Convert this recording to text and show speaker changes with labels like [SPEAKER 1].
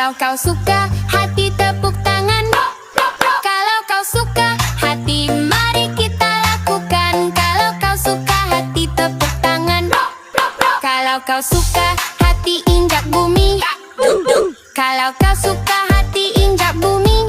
[SPEAKER 1] Kalau kau suka, hati tepuk tangan. Kalau kau suka, hati mari kita lakukan. Kalau kau suka, hati tepuk tangan. Kalau kau suka, hati injak bumi. Kalau kau suka, hati injak bumi.